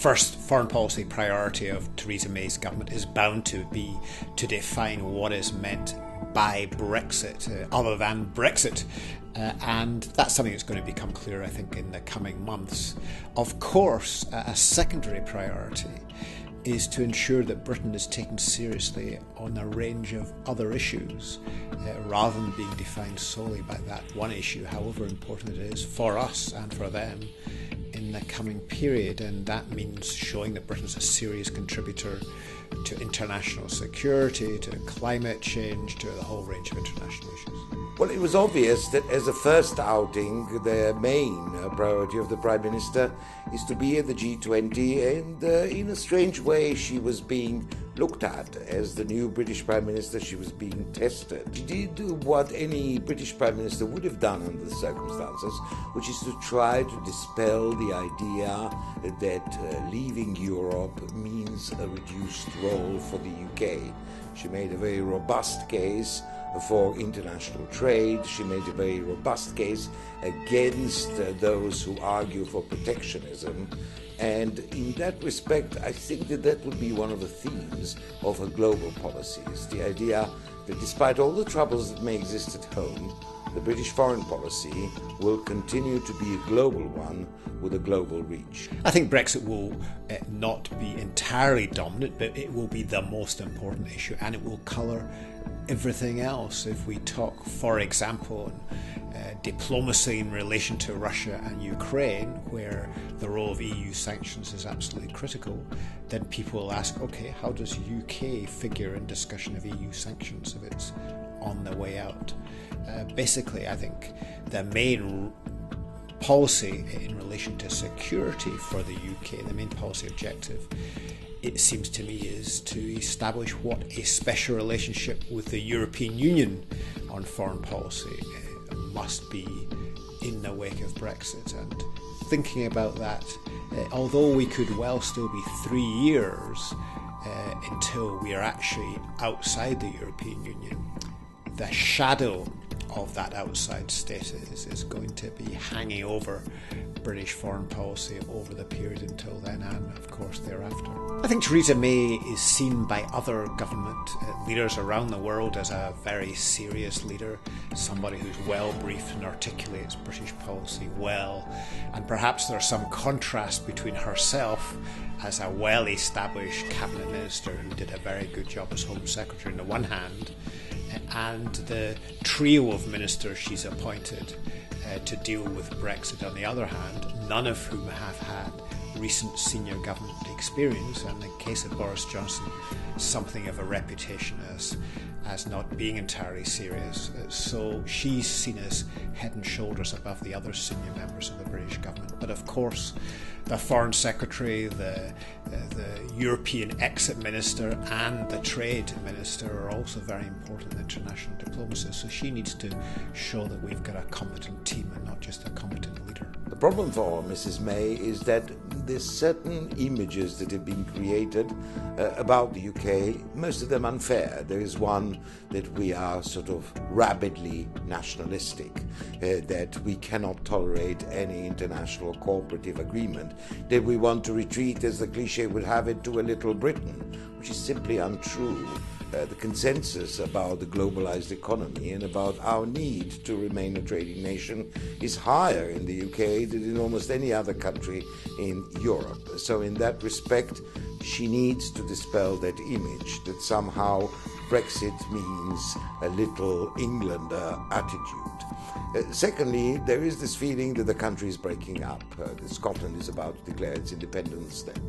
first foreign policy priority of Theresa May's government is bound to be to define what is meant by Brexit, other than Brexit. And that's something that's going to become clear, I think, in the coming months. Of course, a secondary priority is to ensure that Britain is taken seriously on a range of other issues, rather than being defined solely by that one issue, however important it is for us and for them in the coming period. And that means showing that Britain's a serious contributor to international security, to climate change, to the whole range of international issues. Well, it was obvious that as a first outing, the main priority of the Prime Minister is to be at the G20, and in a strange way she was being looked at as the new British Prime Minister. She was being tested. She did what any British Prime Minister would have done under the circumstances, which is to try to dispel the idea that leaving Europe means a reduced role for the UK. She made a very robust case for international trade. She made a very robust case against those who argue for protectionism. And in that respect, I think that would be one of the themes of her global policies, the idea that despite all the troubles that may exist at home, the British foreign policy will continue to be a global one with a global reach. I think Brexit will not be entirely dominant, but it will be the most important issue, and it will colour everything else. If we talk, for example, diplomacy in relation to Russia and Ukraine, where the role of EU sanctions is absolutely critical, then people will ask, okay, how does UK figure in discussion of EU sanctions if it's on the way out? Basically, I think the main policy in relation to security for the UK, the main policy objective, it seems to me, is to establish what a special relationship with the European Union on foreign policy must be in the wake of Brexit. And thinking about that, although we could well still be 3 years until we are actually outside the European Union, the shadow of that outside status is going to be hanging over British foreign policy over the period until then, and of course thereafter. I think Theresa May is seen by other government leaders around the world as a very serious leader, somebody who's well briefed and articulates British policy well, and perhaps there's some contrast between herself as a well-established cabinet minister who did a very good job as Home Secretary on the one hand, and the trio of ministers she's appointed to deal with Brexit on the other hand, none of whom have had recent senior government experience, and in the case of Boris Johnson, something of a reputation as not being entirely serious. So she's seen as head and shoulders above the other senior members of the British government. But of course, the Foreign Secretary, the European Exit Minister and the Trade Minister are also very important in international diplomacy. So she needs to show that we've got a competent team and not just a competent leader. The problem for Mrs. May is that there's certain images that have been created about the UK, most of them unfair. There is one that we are sort of rabidly nationalistic, that we cannot tolerate any international cooperative agreement, that we want to retreat, as the cliche would have it, to a little Britain, which is simply untrue. The consensus about the globalized economy and about our need to remain a trading nation is higher in the UK than in almost any other country in Europe. So in that respect, she needs to dispel that image that somehow Brexit means a little Englander attitude. Secondly, there is this feeling that the country is breaking up. That Scotland is about to declare its independence, that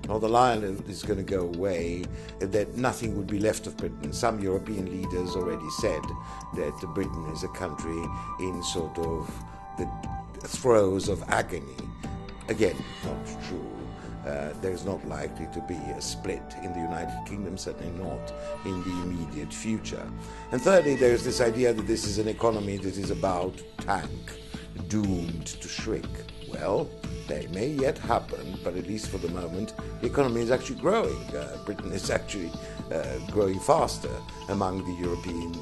Northern Ireland is going to go away, that nothing would be left of Britain. Some European leaders already said that Britain is a country in sort of the throes of agony. Again, not true. There's not likely to be a split in the United Kingdom, certainly not in the immediate future. And thirdly, there's this idea that this is an economy that is about tank, doomed to shrink. Well, they may yet happen, but at least for the moment, the economy is actually growing. Britain is actually growing faster among the European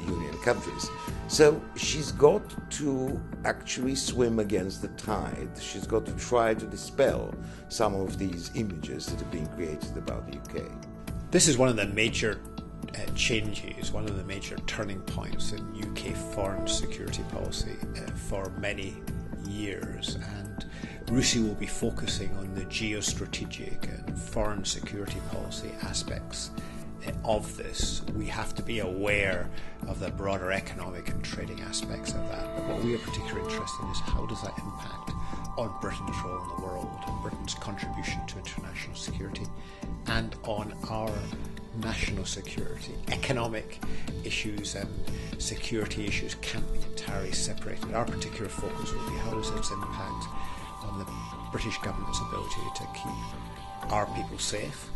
Union countries. So she's got to actually swim against the tide. She's got to try to dispel some of these images that are being created about the UK. This is one of the major changes, one of the major turning points in UK foreign security policy for many years, and RUSI will be focusing on the geostrategic and foreign security policy aspects of this. We have to be aware of the broader economic and trading aspects of that, but what we are particularly interested in is how does that impact on Britain's role in the world, and Britain's contribution to international security, and on our national security. Economic issues and security issues can't be entirely separated. Our particular focus will be how does this impact on the British government's ability to keep our people safe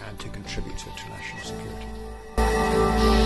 and to contribute to international security.